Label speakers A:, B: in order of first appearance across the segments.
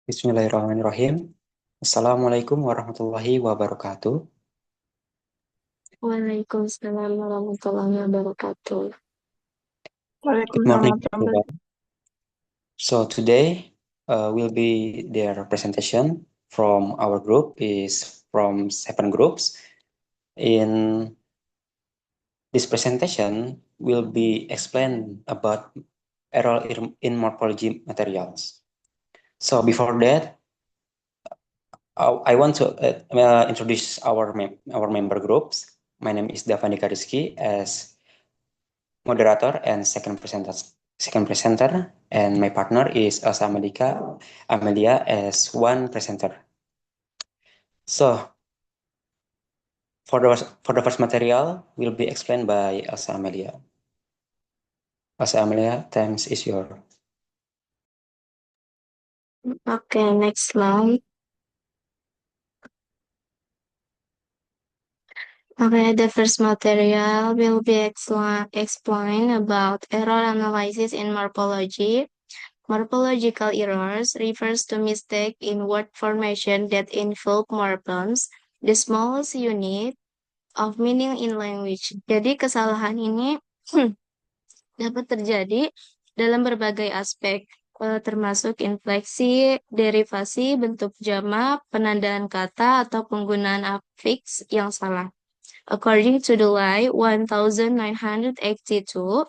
A: Bismillahirrahmanirrahim. Assalamualaikum warahmatullahi wabarakatuh.
B: Waalaikumsalam warahmatullahi wabarakatuh.
A: Good
C: Waalaikumsalam
A: morning,
C: warahmatullahi
A: everyone. So today will be their presentation from our group is from 7 groups. In this presentation will be explained about error in morphology materials. So before that, I want to introduce our member groups. My name is Davandika Rizky as moderator and second presenter, and my partner is Elsa Amelia as one presenter. So for the first material will be explained by Elsa Amelia. Elsa Amelia, thanks is your.
B: Okay, next slide. Okay, the first material will be explain about error analysis in morphology. Morphological errors refers to mistake in word formation that involve morphemes, the smallest unit of meaning in language. Jadi kesalahan ini dapat terjadi dalam berbagai aspek, termasuk infleksi, derivasi, bentuk jamak, penandaan kata, atau penggunaan afiks yang salah. According to the Lie 1982,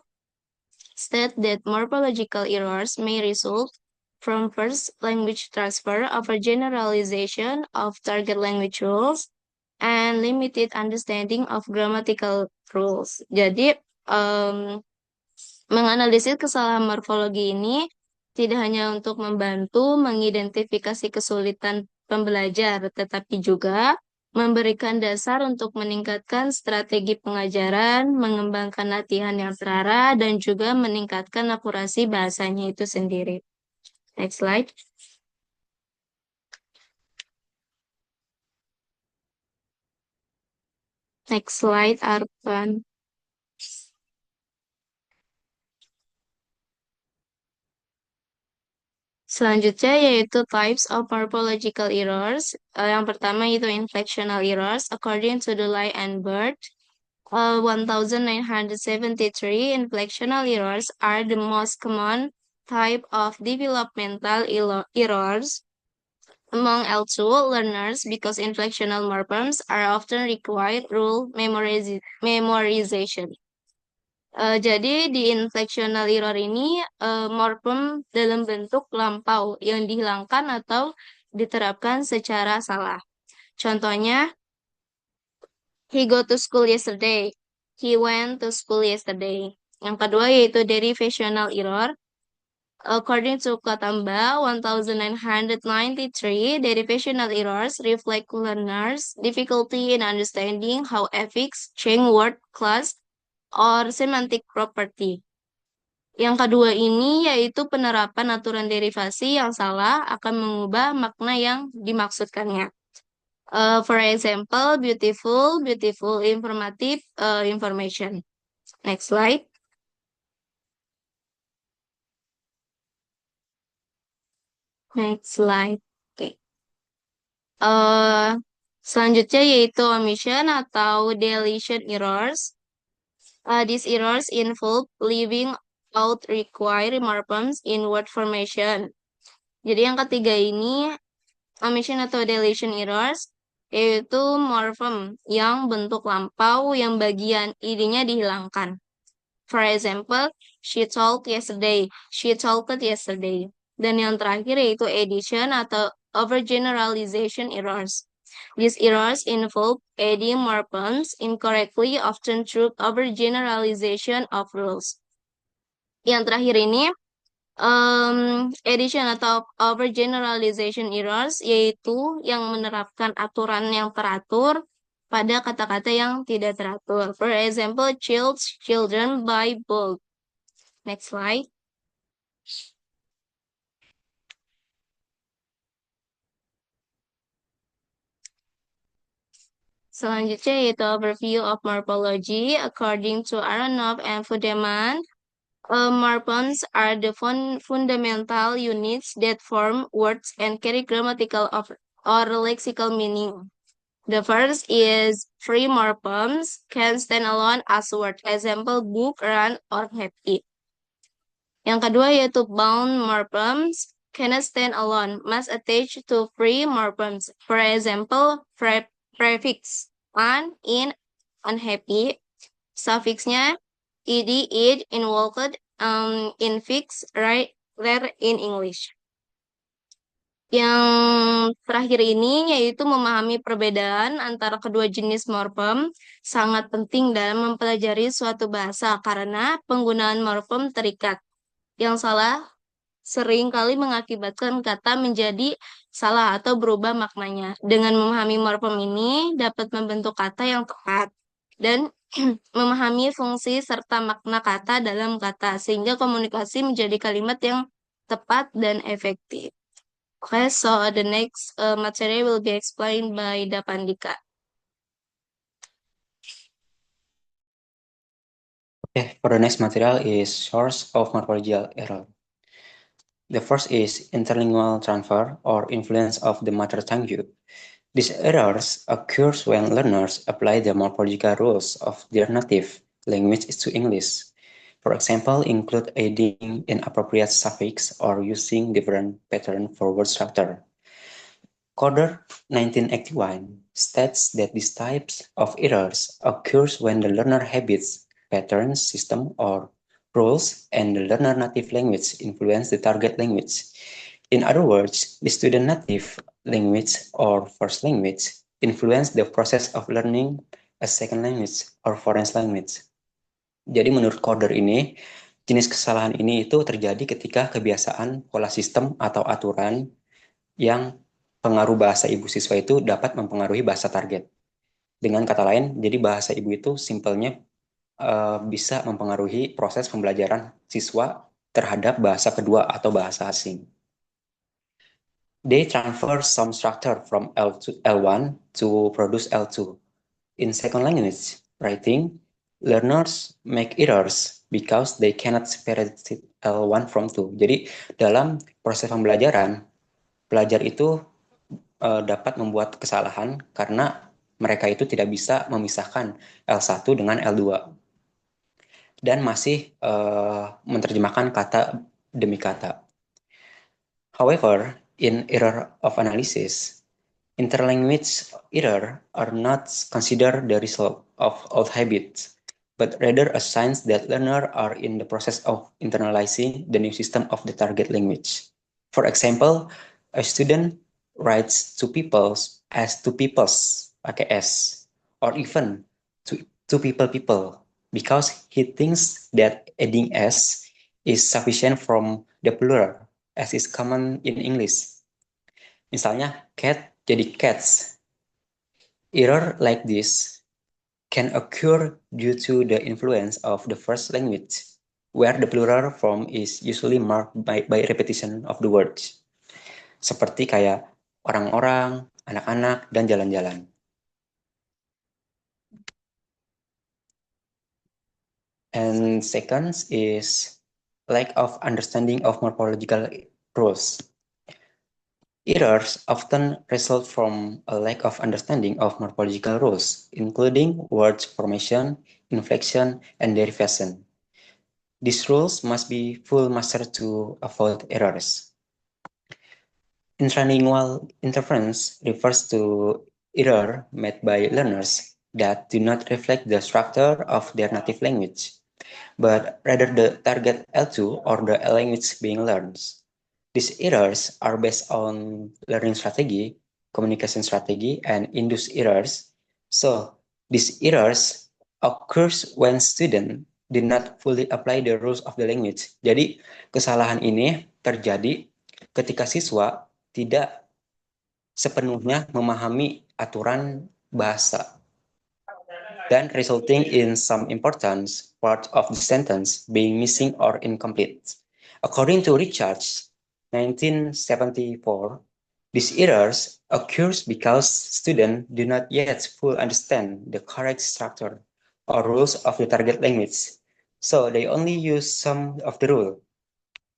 B: state that morphological errors may result from first language transfer over generalization of target language rules and limited understanding of grammatical rules. Jadi, menganalisis kesalahan morfologi ini tidak hanya untuk membantu mengidentifikasi kesulitan pembelajar, tetapi juga memberikan dasar untuk meningkatkan strategi pengajaran, mengembangkan latihan yang terarah, dan juga meningkatkan akurasi bahasanya itu sendiri. Next slide. Next slide, Arpan. Selanjutnya yaitu types of morphological errors. Yang pertama itu inflectional errors. According to the Lie and Bird, 1973, inflectional errors are the most common type of developmental errors among L2 learners because inflectional morphemes are often required rule memorization. Jadi di inflectional error ini morfem dalam bentuk lampau yang dihilangkan atau diterapkan secara salah. Contohnya, he go to school yesterday. He went to school yesterday. Yang kedua yaitu derivational error. According to Katamba 1993, derivational errors reflect learners' difficulty in understanding how affix, change word, class, or semantic property. Yang kedua ini yaitu penerapan aturan derivasi yang salah akan mengubah makna yang dimaksudkannya. For example, beautiful, beautiful, informative, information. Next slide. Next slide. Oke. Selanjutnya yaitu omission atau deletion errors. These errors involve leaving out required morphemes in word formation. Jadi yang ketiga ini omission atau deletion errors yaitu morphem yang bentuk lampau yang bagian id-nya dihilangkan. For example, she talked yesterday, she talked yesterday. Dan yang terakhir yaitu addition atau overgeneralization errors. These errors involve adding morphemes incorrectly, often through overgeneralization of rules. Yang terakhir ini addition atau overgeneralization errors yaitu yang menerapkan aturan yang teratur pada kata-kata yang tidak teratur. For example, children buy bulk. Next slide. Selanjutnya yaitu overview of morphology according to Aronoff and Fudeman. Morphemes are the fundamental units that form words and carry grammatical or lexical meaning. The first is free morphemes, can stand alone as word. Example, book, run, or happy. Yang kedua yaitu bound morphemes, cannot stand alone, must attach to free morphemes. For example, prefix, on, in, unhappy. Suffixnya ed, id, invoked, infix, right, there in English. Yang terakhir ini yaitu memahami perbedaan antara kedua jenis morfem sangat penting dalam mempelajari suatu bahasa karena penggunaan morfem terikat. Yang salah sering kali mengakibatkan kata menjadi salah atau berubah maknanya. Dengan memahami morfem ini dapat membentuk kata yang tepat dan memahami fungsi serta makna kata dalam kata sehingga komunikasi menjadi kalimat yang tepat dan efektif. Okay, so the next material will be explained by Dapandika.
A: Okay, for the next material is source of morphological error. The first is interlingual transfer or influence of the mother tongue use. These errors occurs when learners apply the morphological rules of their native language to English. For example, include adding inappropriate suffix or using different pattern for word structure. Coder 1981 states that these types of errors occurs when the learner habits, patterns, system, or rules and the learner native language influence the target language. In other words, the student native language or first language influence the process of learning a second language or foreign language. Jadi menurut coder ini, jenis kesalahan ini itu terjadi ketika kebiasaan pola sistem atau aturan yang pengaruh bahasa ibu siswa itu dapat mempengaruhi bahasa target. Dengan kata lain, jadi bahasa ibu itu simpelnya bisa mempengaruhi proses pembelajaran siswa terhadap bahasa kedua atau bahasa asing. They transfer some structure from L1 to produce L2. In second language writing, learners make errors because they cannot separate L1 from 2. Jadi dalam proses pembelajaran, pelajar itu dapat membuat kesalahan karena mereka itu tidak bisa memisahkan L1 dengan L2 dan masih menerjemahkan kata demi kata. However, in error of analysis, interlanguage error are not considered the result of old habits, but rather a sign that learners are in the process of internalizing the new system of the target language. For example, a student writes to peoples as to peoples, pakai S, or even to people, because he thinks that adding S is sufficient from the plural, as is common in English. Misalnya, cat jadi cats. Error like this can occur due to the influence of the first language, where the plural form is usually marked by repetition of the words. Seperti kayak orang-orang, anak-anak, dan jalan-jalan. And second is lack of understanding of morphological rules. Errors often result from a lack of understanding of morphological rules, including word formation, inflection, and derivation. These rules must be full mastered to avoid errors. Intralingual interference refers to error made by learners that do not reflect the structure of their native language, but rather the target L2 or the language being learned. These errors are based on learning strategy, communication strategy, and induced errors. So these errors occurs when student did not fully apply the rules of the language. Jadi kesalahan ini terjadi ketika siswa tidak sepenuhnya memahami aturan bahasa dan resulting in some important part of the sentence being missing or incomplete. According to Richards, 1974, these errors occurs because students do not yet fully understand the correct structure or rules of the target language. So they only use some of the rule.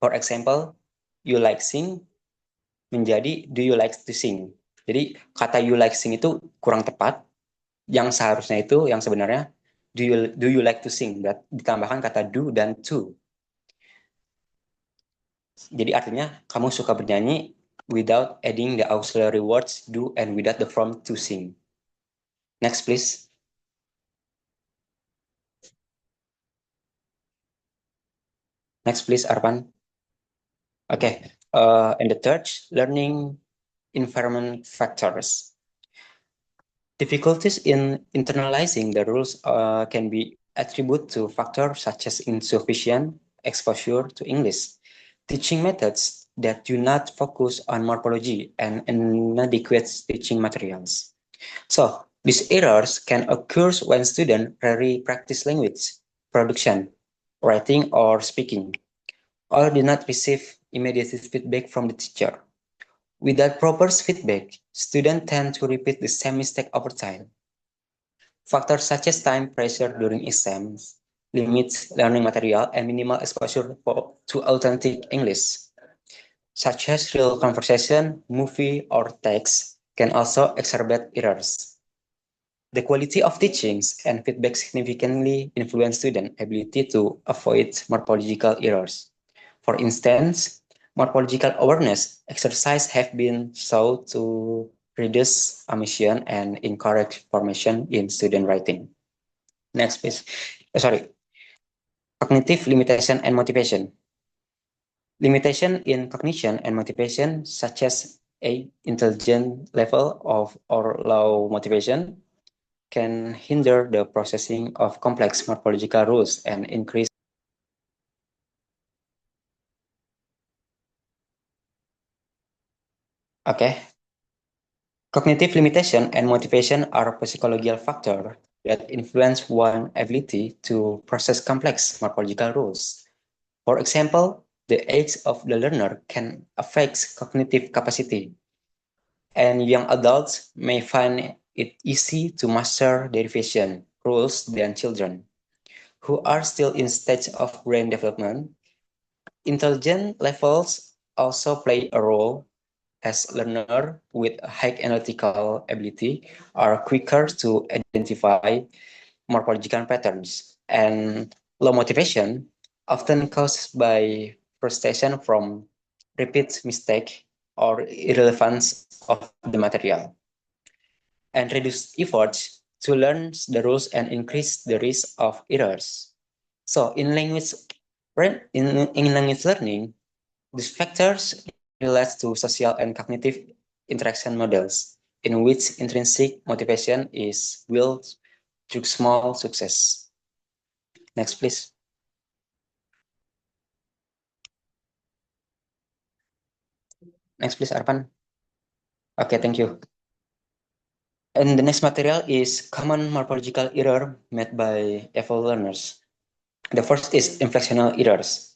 A: For example, you like sing menjadi do you like to sing. Jadi kata you like sing itu kurang tepat. Yang seharusnya itu yang sebenarnya do you like to sing. Ditambahkan kata do dan to. Jadi artinya kamu suka bernyanyi without adding the auxiliary words do and without the from to sing. Next, please. Next, please, Arpan. Okay. And the third, learning environment factors. Difficulties in internalizing the rules can be attributed to factors such as insufficient exposure to English, teaching methods that do not focus on morphology and inadequate teaching materials. So, these errors can occur when students rarely practice language, production, writing, or speaking, or do not receive immediate feedback from the teacher. Without proper feedback, students tend to repeat the same mistake over time. Factors such as time pressure during exams, limits learning material, and minimal exposure to authentic English, such as real conversation, movie, or text, can also exacerbate errors. The quality of teachings and feedback significantly influence student ability to avoid morphological errors. For instance, morphological awareness exercise have been shown to reduce omission and incorrect formation in student writing. Next, please. Sorry. Cognitive limitation and motivation. Limitation in cognition and motivation, such as a intelligence level of or low motivation, can hinder the processing of complex morphological rules and increase. Okay. Cognitive limitation and motivation are psychological factors that influence one's ability to process complex morphological rules. For example, the age of the learner can affect cognitive capacity, and young adults may find it easy to master derivation rules than children, who are still in stage of brain development. Intelligence levels also play a role, as learners with high analytical ability are quicker to identify morphological patterns, and low motivation, often caused by frustration from repeat mistake or irrelevance of the material, and reduce efforts to learn the rules and increase the risk of errors. So in language learning, these factors relate to social and cognitive interaction models, in which intrinsic motivation is built through small success. Next, please. Next, please, Arpan. Okay, thank you. And the next material is common morphological error made by FL learners. The first is inflectional errors.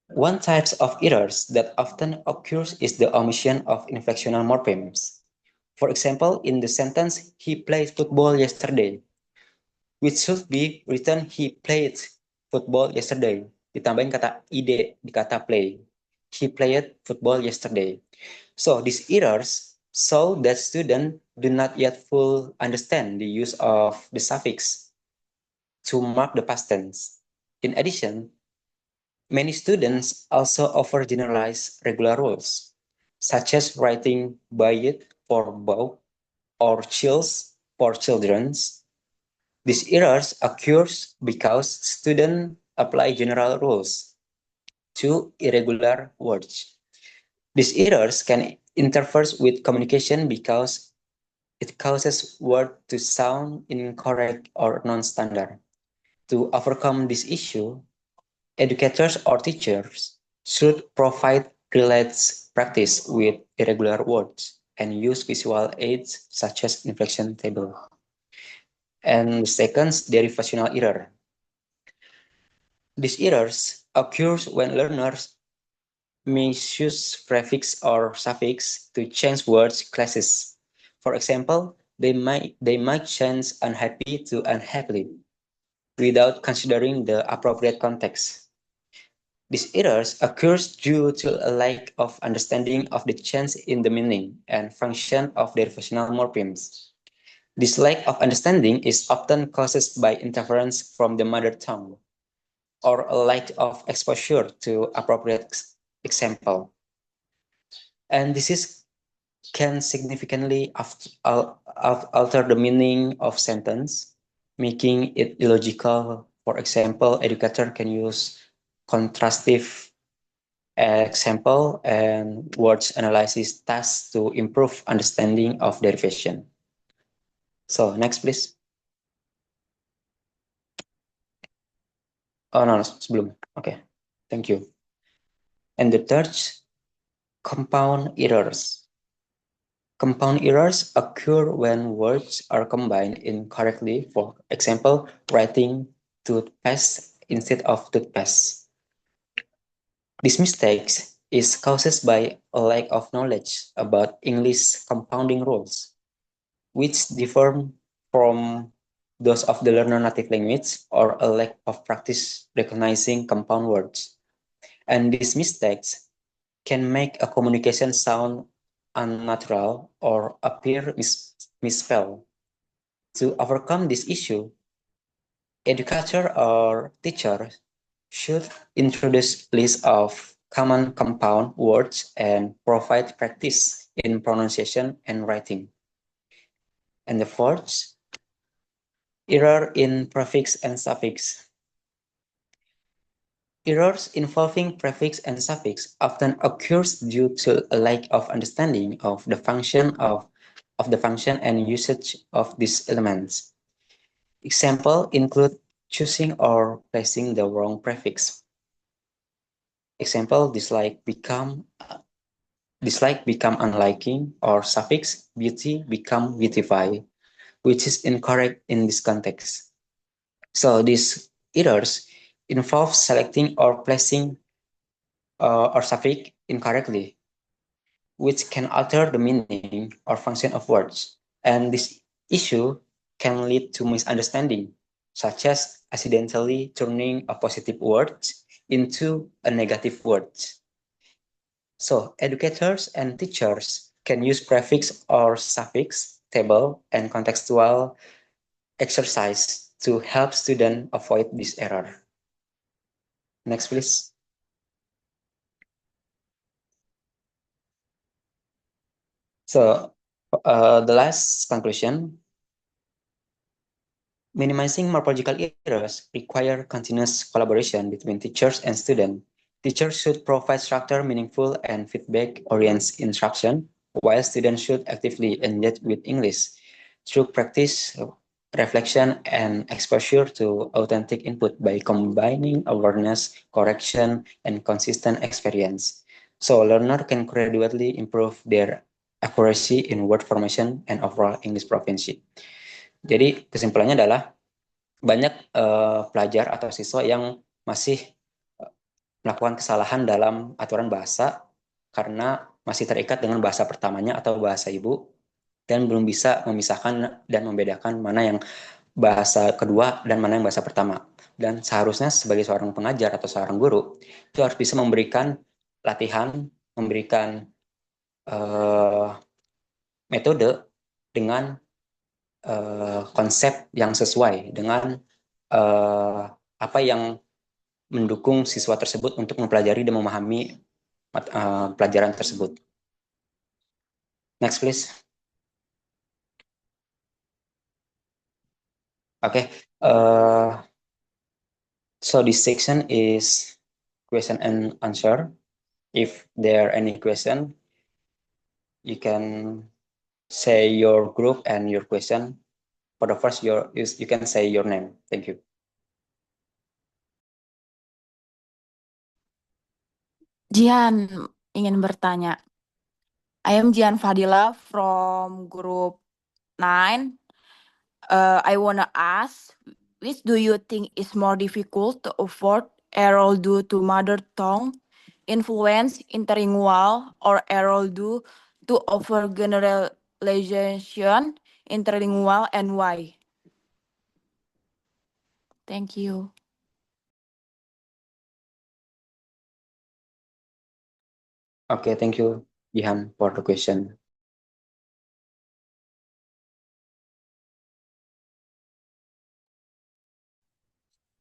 A: One type of errors that often occurs is the omission of inflectional morphemes. For example, in the sentence, he played football yesterday, which should be written he played football yesterday. Ditambahin kata ide di kata play. He played football yesterday. So these errors show that students do not yet fully understand the use of the suffix to mark the past tense. In addition, many students also overgeneralize regular rules, such as writing "bayit" for both or "chills" for children's. These errors occur because students apply general rules to irregular words. These errors can interfere with communication because it causes words to sound incorrect or non-standard. To overcome this issue, educators or teachers should provide related practice with irregular words and use visual aids such as inflection table. And second, derivational error. These errors occur when learners misuse prefix or suffix to change words classes. For example, they might change unhappy to unhappily, without considering the appropriate context. These errors occurs due to a lack of understanding of the change in the meaning and function of derivational morphemes. This lack of understanding is often caused by interference from the mother tongue or a lack of exposure to appropriate example. And this is can significantly alter the meaning of sentence, making it illogical. For example, educator can use contrastive example and words analysis tasks to improve understanding of derivation. So next please. Oh no, sebelum. Okay, thank you. And the third, compound errors. Compound errors occur when words are combined incorrectly. For example, writing toothpaste instead of toothpaste. This mistake is caused by a lack of knowledge about English compounding rules, which differ from those of the learner native language or a lack of practice recognizing compound words. And these mistakes can make a communication sound unnatural or appear misspelled. To overcome this issue, educator or teacher should introduce lists of common compound words and provide practice in pronunciation and writing. And the fourth, error in prefix and suffix. Errors involving prefix and suffix often occurs due to a lack of understanding of the function of the function and usage of these elements. Example include choosing or placing the wrong prefix. Example, dislike become unliking, or suffix beauty become beautify, which is incorrect in this context. So these errors involve selecting or placing or suffix incorrectly, which can alter the meaning or function of words. And this issue can lead to misunderstanding, such as accidentally turning a positive word into a negative word. So educators and teachers can use prefix or suffix, table, and contextual exercise to help students avoid this error. Next, please. So the last conclusion, minimizing morphological errors require continuous collaboration between teachers and students. Teachers should provide structured, meaningful, and feedback-oriented instruction, while students should actively engage with English through practice, reflection, and exposure to authentic input by combining awareness, correction, and consistent experience. So learner can gradually improve their accuracy in word formation and overall English proficiency. Jadi kesimpulannya adalah banyak pelajar atau siswa yang masih melakukan kesalahan dalam aturan bahasa karena masih terikat dengan bahasa pertamanya atau bahasa ibu dan belum bisa memisahkan dan membedakan mana yang bahasa kedua dan mana yang bahasa pertama. Dan seharusnya sebagai seorang pengajar atau seorang guru itu harus bisa memberikan latihan, memberikan metode dengan konsep yang sesuai dengan apa yang mendukung siswa tersebut untuk mempelajari dan memahami pelajaran tersebut. Next, please. Okay. So this section is question and answer. If there are any question, you can say your group and your question. For the first, you can say your name. Thank you.
C: Jihan ingin bertanya. I am Jihan Fadila from group 9. I wanna ask, which do you think is more difficult to avoid error due to mother tongue, influence, interlingual, or error due to overgeneralization, interlingual, and why? Thank you.
A: Okay, thank you, Jihan, for the question.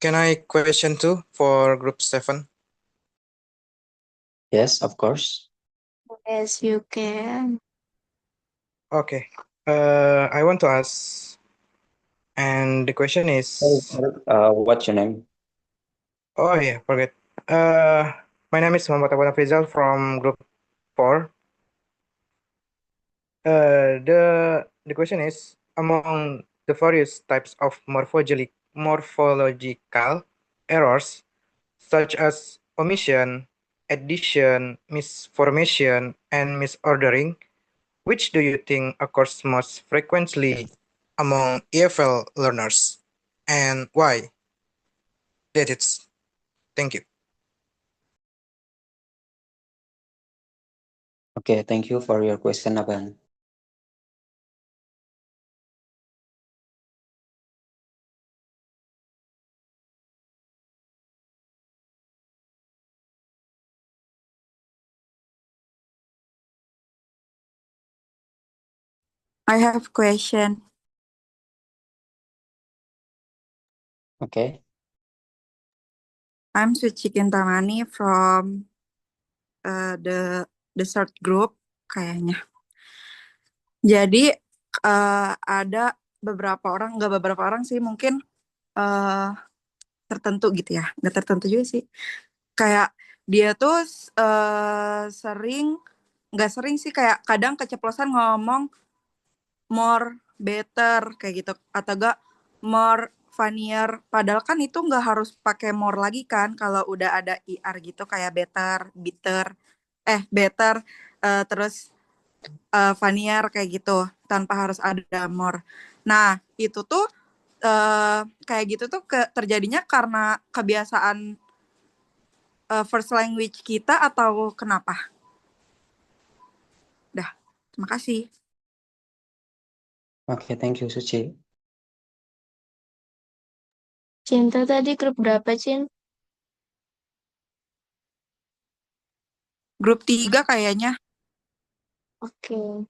D: Can I question too for group 7?
A: Yes, of course.
B: Yes, you can.
D: Okay. I want to ask, and the question is,
A: What's your name?
D: oh yeah, forget. My name is Muhammad Abu Nafizal from group 4. The question is, among the various types of morphological errors, such as omission, addition, misformation, and misordering, which do you think occurs most frequently among EFL learners, and why? That's it. Thank you.
A: Okay, thank you for your question, Naban.
C: I have question.
A: Okay.
C: I'm Suci Kintamani from the third group kayaknya. Jadi ada beberapa orang, nggak beberapa orang sih, mungkin tertentu gitu ya, nggak tertentu juga sih. Kayak dia tuh nggak sering sih, kayak kadang keceplosan ngomong more, better kayak gitu, atau enggak more, funnier. Padahal kan itu nggak harus pakai more lagi kan, kalau udah ada IR gitu, kayak better, better, terus funnier kayak gitu, tanpa harus ada more. Nah, itu tuh kayak gitu tuh terjadinya karena kebiasaan first language kita atau kenapa? Dah, terima kasih.
A: Okay, thank you, Suci.
B: Cinta tadi grup berapa, Cin?
C: Grup 3 kayaknya.
B: Oke.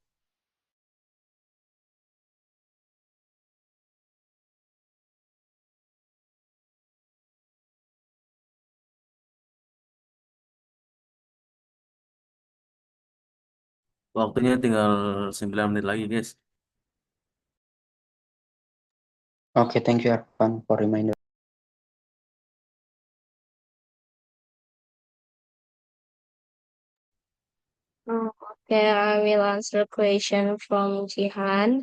E: Waktunya tinggal 9 menit lagi, guys.
A: Okay, thank you, Arfan, for reminder.
B: Okay, I will answer question from Jihan.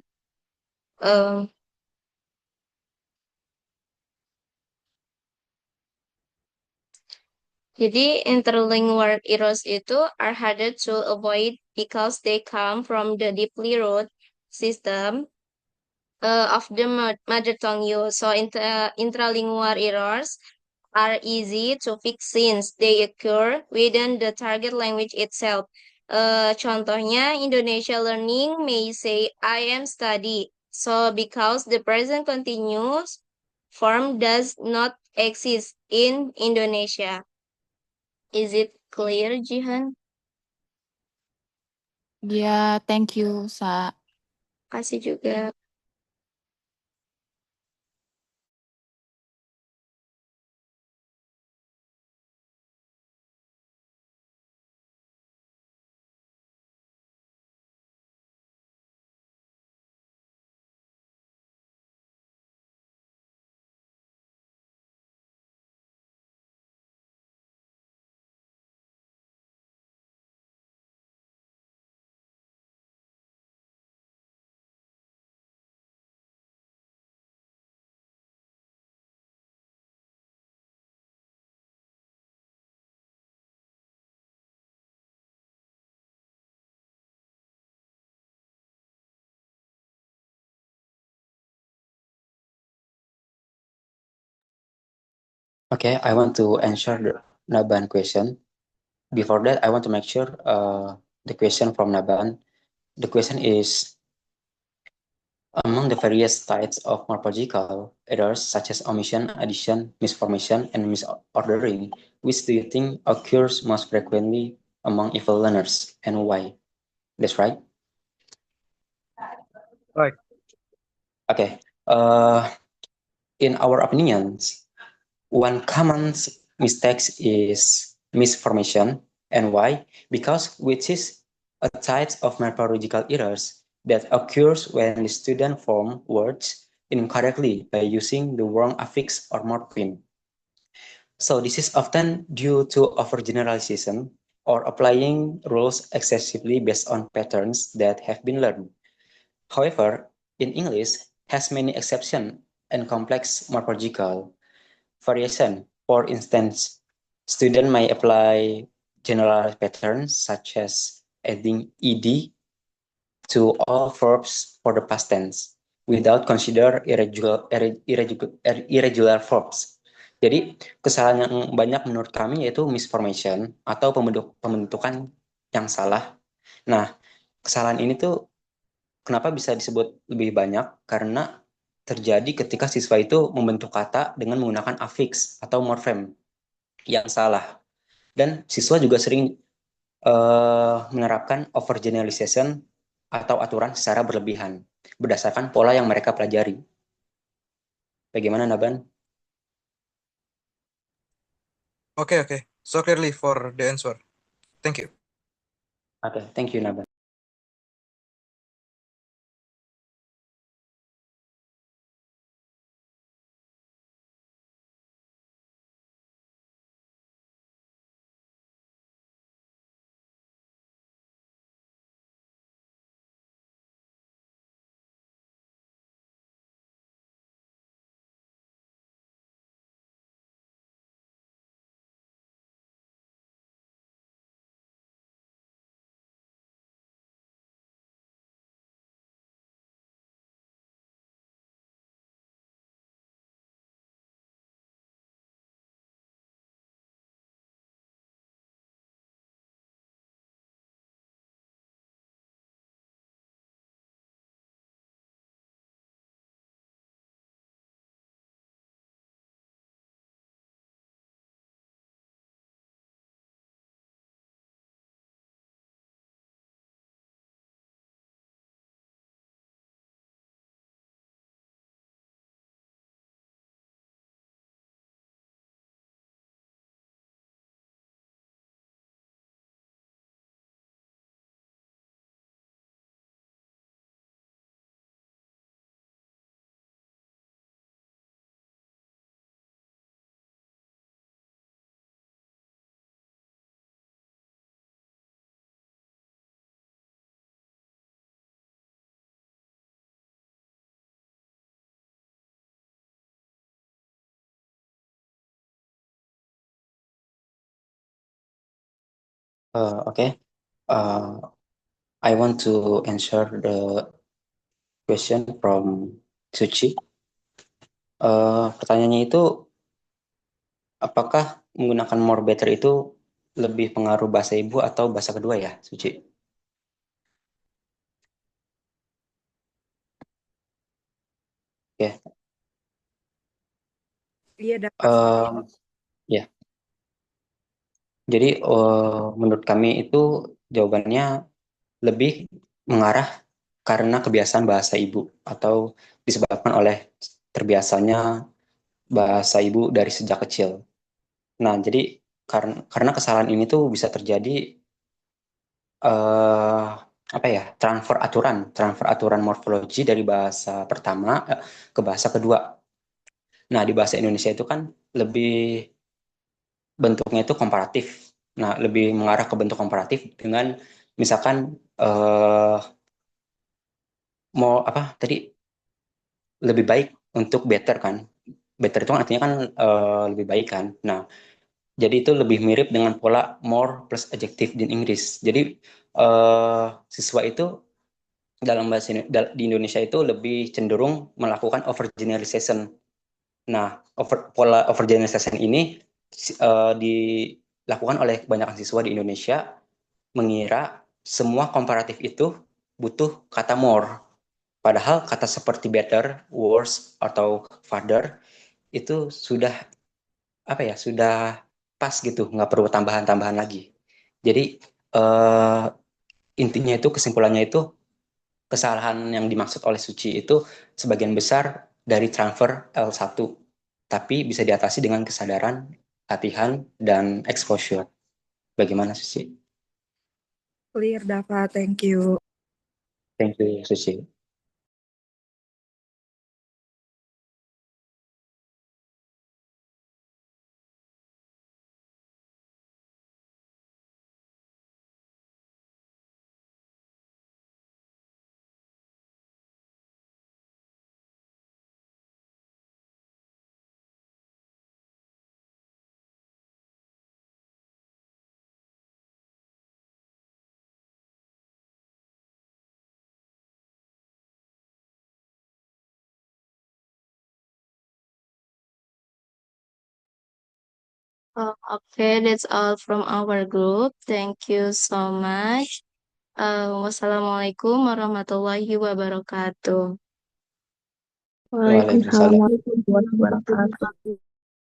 B: Jadi interlingual errors itu are harder to avoid because they come from the deeply rooted system of the mother tongue use. So intralingual errors are easy to fix since they occur within the target language itself. Contohnya, Indonesia learning may say I am study. So because the present continuous form does not exist in Indonesia. Is it clear, Jihan?
C: Ya, thank you, Sa.
B: Kasih juga.
A: Okay, I want to answer the Naban question. Before that, I want to make sure the question from Naban. The question is, Among the various types of morphological errors, such as omission, addition, misformation, and misordering, which do you think occurs most frequently among evil learners, and why? That's right.
D: Right.
A: Okay. In our opinions, one common mistake is misformation, and why? Because which is a type of morphological errors that occurs when the student form words incorrectly by using the wrong affix or morpheme. So this is often due to overgeneralization or applying rules excessively based on patterns that have been learned. However, in English has many exceptions and complex morphological variation. For instance, student may apply general patterns such as adding ed to all verbs for the past tense without consider irregular verbs. Jadi kesalahan yang banyak menurut kami yaitu misformation atau pembentukan yang salah. Nah, kesalahan ini tuh kenapa bisa disebut lebih banyak? Karena terjadi ketika siswa itu membentuk kata dengan menggunakan affix atau morfem yang salah. Dan siswa juga sering menerapkan overgeneralization atau aturan secara berlebihan berdasarkan pola yang mereka pelajari. Bagaimana, Naban?
D: Okay. So clearly for the answer. Thank you.
A: Okay, thank you, Naban. Okay. I want to answer the question from Suci. Pertanyaannya itu, apakah menggunakan more better itu lebih pengaruh bahasa ibu atau bahasa kedua ya, Suci? Ya.
F: Iya dapat.
A: Ya. Jadi menurut kami itu jawabannya lebih mengarah karena kebiasaan bahasa ibu atau disebabkan oleh terbiasanya bahasa ibu dari sejak kecil. Nah, jadi karena kesalahan ini tuh bisa terjadi apa ya, transfer aturan morfologi dari bahasa pertama ke bahasa kedua. Nah, di bahasa Indonesia itu kan lebih bentuknya itu komparatif. Nah, lebih mengarah ke bentuk komparatif dengan misalkan mau apa tadi, lebih baik untuk better kan. Better itu kan artinya kan lebih baik kan. Nah, jadi itu lebih mirip dengan pola more plus adjective di Inggris. Jadi siswa itu dalam bahasa di Indonesia itu lebih cenderung melakukan overgeneralization. Nah, pola overgeneralization ini dilakukan oleh kebanyakan siswa di Indonesia mengira semua komparatif itu butuh kata more. Padahal kata seperti better, worse, atau father itu sudah sudah pas gitu, nggak perlu tambahan-tambahan lagi. Jadi intinya itu, kesimpulannya itu, kesalahan yang dimaksud oleh Suci itu sebagian besar dari transfer L1, tapi bisa diatasi dengan kesadaran, latihan, dan exposure. Bagaimana Suci?
F: Clear, Dava. Thank you.
A: Thank you Suci.
B: Okay, that's all from our group. Thank you so much. Wassalamualaikum warahmatullahi wabarakatuh.
A: Waalaikumsalam.
G: Waalaikumsalam warahmatullahi wabarakatuh.